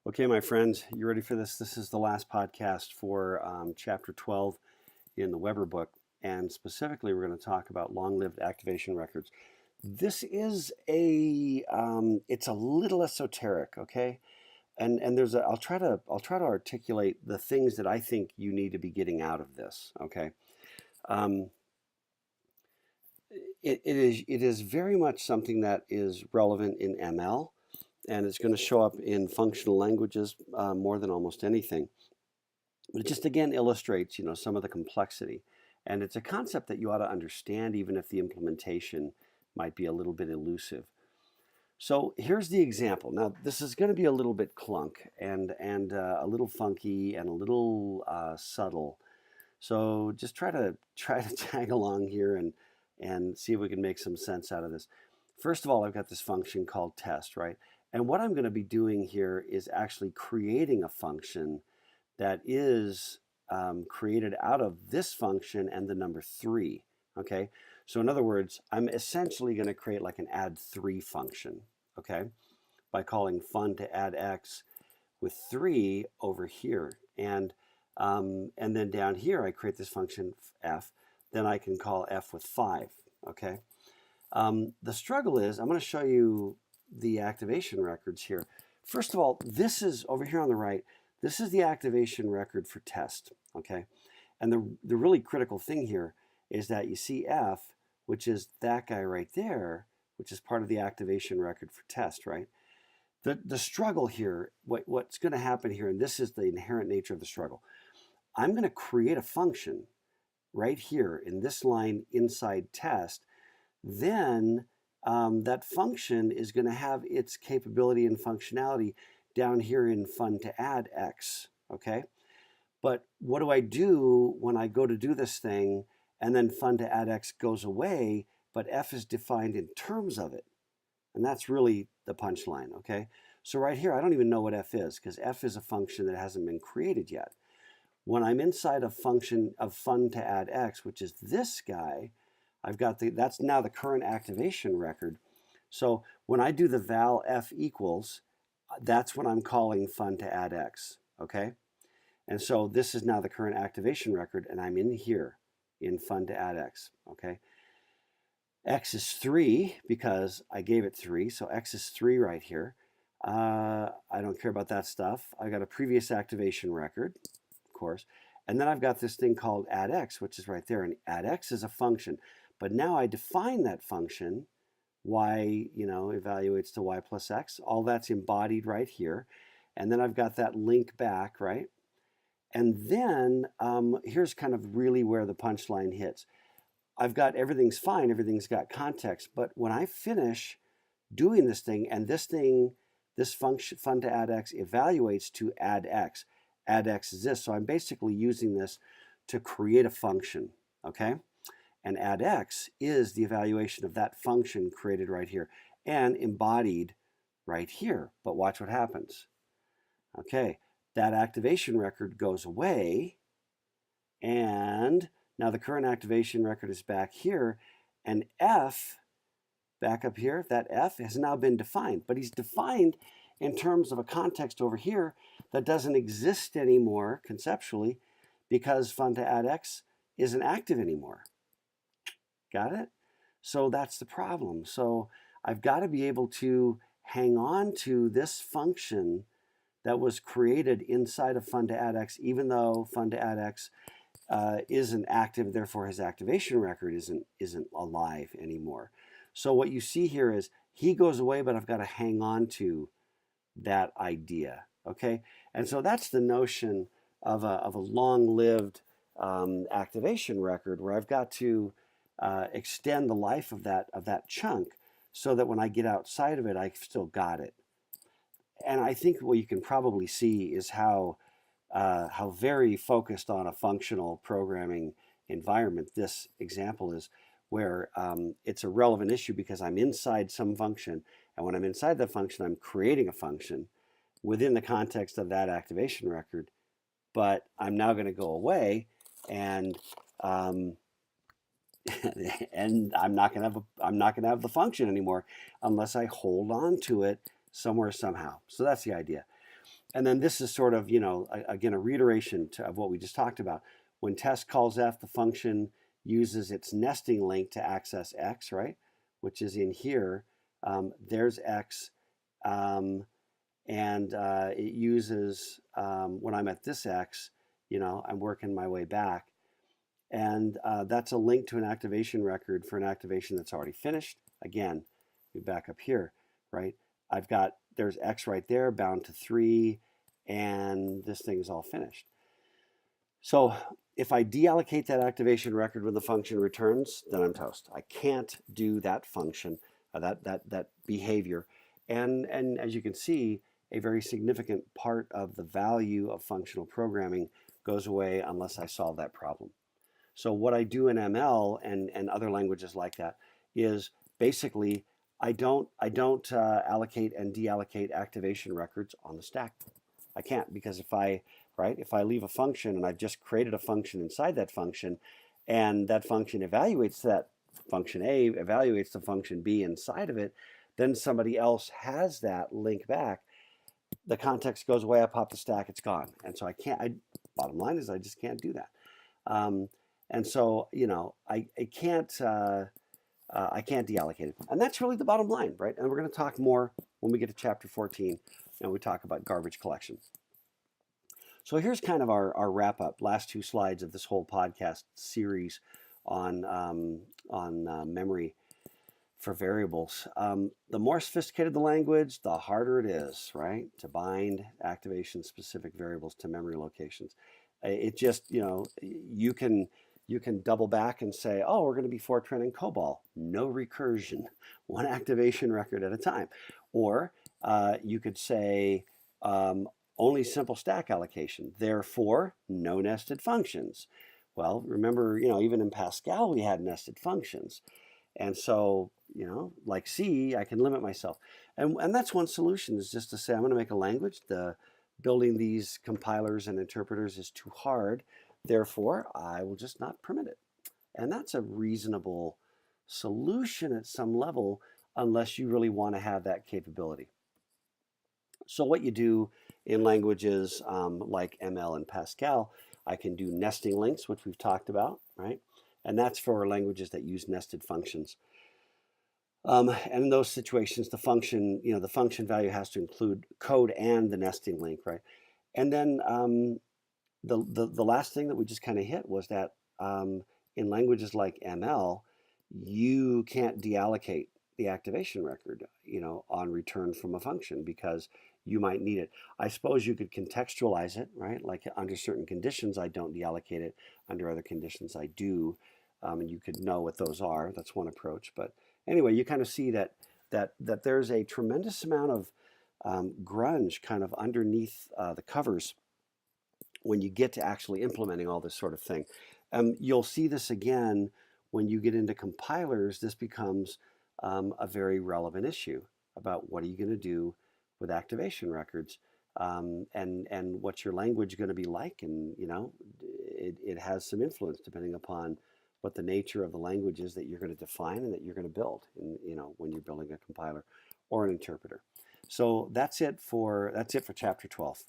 Okay, my friends, you ready for this? This is the last podcast for chapter 12 in the Weber book. And specifically, we're going to talk about long-lived activation records. This is it's a little esoteric, okay? And I'll try to articulate the things that I think you need to be getting out of this, okay? Um, it is very much something that is relevant in ML, and it's going to show up in functional languages more than almost anything. But it just again illustrates, some of the complexity. And it's a concept that you ought to understand, even if the implementation might be a little bit elusive. So here's the example. Now, this is going to be a little bit clunk and a little funky and a little subtle. So just try to tag along here and see if we can make some sense out of this. First of all, I've got this function called test, right? And what I'm going to be doing here is actually creating a function that is created out of this function and the number 3, okay? So in other words, I'm essentially going to create like an add 3 function, okay? By calling fun to add x with 3 over here. And then down here, I create this function f. Then I can call f with 5, okay? The struggle is, I'm going to show you the activation records here. First of all, this is over here on the right. This is the activation record for test, okay? And the really critical thing here is that you see F, which is that guy right there, which is part of the activation record for test, right? The struggle here, what's going to happen here, and this is the inherent nature of the struggle. I'm going to create a function right here in this line inside test. Then that function is going to have its capability and functionality down here in fun to add x, okay? But what do I do when I go to do this thing and then fun to add x goes away, but f is defined in terms of it? And that's really the punchline, okay? So right here, I don't even know what f is because f is a function that hasn't been created yet. When I'm inside a function of fun to add x, which is this guy, I've got that's now the current activation record. So when I do the val f equals, that's when I'm calling fun to add x, okay? And so this is now the current activation record, and I'm in here in fun to add x, okay? X is 3 because I gave it 3, so x is 3 right here. I don't care about that stuff. I got a previous activation record, of course, and then I've got this thing called add x, which is right there, and add x is a function. But now I define that function, y, evaluates to y plus x. All that's embodied right here. And then I've got that link back, right? And then here's kind of really where the punchline hits. I've got everything's fine, everything's got context, but when I finish doing this thing, and this function, fun to add x, evaluates to add x is this. So I'm basically using this to create a function, okay? And add x is the evaluation of that function created right here and embodied right here. But watch what happens. Okay, that activation record goes away, and now the current activation record is back here, and f, back up here, that f has now been defined, but he's defined in terms of a context over here that doesn't exist anymore conceptually because fun to add x isn't active anymore. Got it? So that's the problem. So I've got to be able to hang on to this function that was created inside of fun to add x, even though fun to add x isn't active, therefore his activation record isn't alive anymore. So what you see here is he goes away, but I've got to hang on to that idea, okay? And so that's the notion of a long-lived activation record where I've got to extend the life of that chunk so that when I get outside of it, I've still got it. And I think what you can probably see is how very focused on a functional programming environment this example is, where it's a relevant issue because I'm inside some function, and when I'm inside that function, I'm creating a function within the context of that activation record, but I'm now going to go away and and I'm not going to have the function anymore unless I hold on to it somewhere somehow. So that's the idea. And then this is sort of, again, a reiteration of what we just talked about. When test calls f, the function uses its nesting link to access x, right? Which is in here. There's x, and it uses, when I'm at this x, I'm working my way back. And that's a link to an activation record for an activation that's already finished. Again, we back up here, right? There's X right there, bound to 3, and this thing's all finished. So if I deallocate that activation record when the function returns, then I'm toast. I can't do that function, that behavior. And as you can see, a very significant part of the value of functional programming goes away unless I solve that problem. So what I do in ML and other languages like that is basically I don't allocate and deallocate activation records on the stack. I can't, because if I leave a function and I've just created a function inside that function, and that function evaluates that function A, evaluates the function B inside of it, then somebody else has that link back. The context goes away, I pop the stack, it's gone. And so I can't, bottom line is I just can't do that. And so, I can't deallocate it. And that's really the bottom line, right? And we're going to talk more when we get to chapter 14 and we talk about garbage collection. So here's kind of our wrap up, last 2 slides of this whole podcast series on memory for variables. The more sophisticated the language, the harder it is, right, to bind activation specific variables to memory locations. It just, you can double back and say, oh, we're going to be Fortran and COBOL. No recursion, one activation record at a time. Or you could say only simple stack allocation. Therefore, no nested functions. Well, remember, even in Pascal, we had nested functions. And so, like C, I can limit myself. And that's one solution, is just to say, I'm going to make a language. Building these compilers and interpreters is too hard. Therefore, I will just not permit it. And that's a reasonable solution at some level, unless you really want to have that capability. So what you do in languages like ML and Pascal, I can do nesting links, which we've talked about, right? And that's for languages that use nested functions. And in those situations, the function value has to include code and the nesting link, right? And then the last thing that we just kind of hit was that in languages like ML, you can't deallocate the activation record, on return from a function, because you might need it. I suppose you could contextualize it, right? Like under certain conditions, I don't deallocate it. Under other conditions, I do. And you could know what those are. That's one approach. But anyway, you kind of see that there's a tremendous amount of grunge kind of underneath the covers when you get to actually implementing all this sort of thing. You'll see this again when you get into compilers. This becomes a very relevant issue about what are you going to do with activation records, and what's your language going to be like, and it has some influence depending upon what the nature of the language is that you're going to define and that you're going to build, when you're building a compiler or an interpreter. So that's it for chapter 12.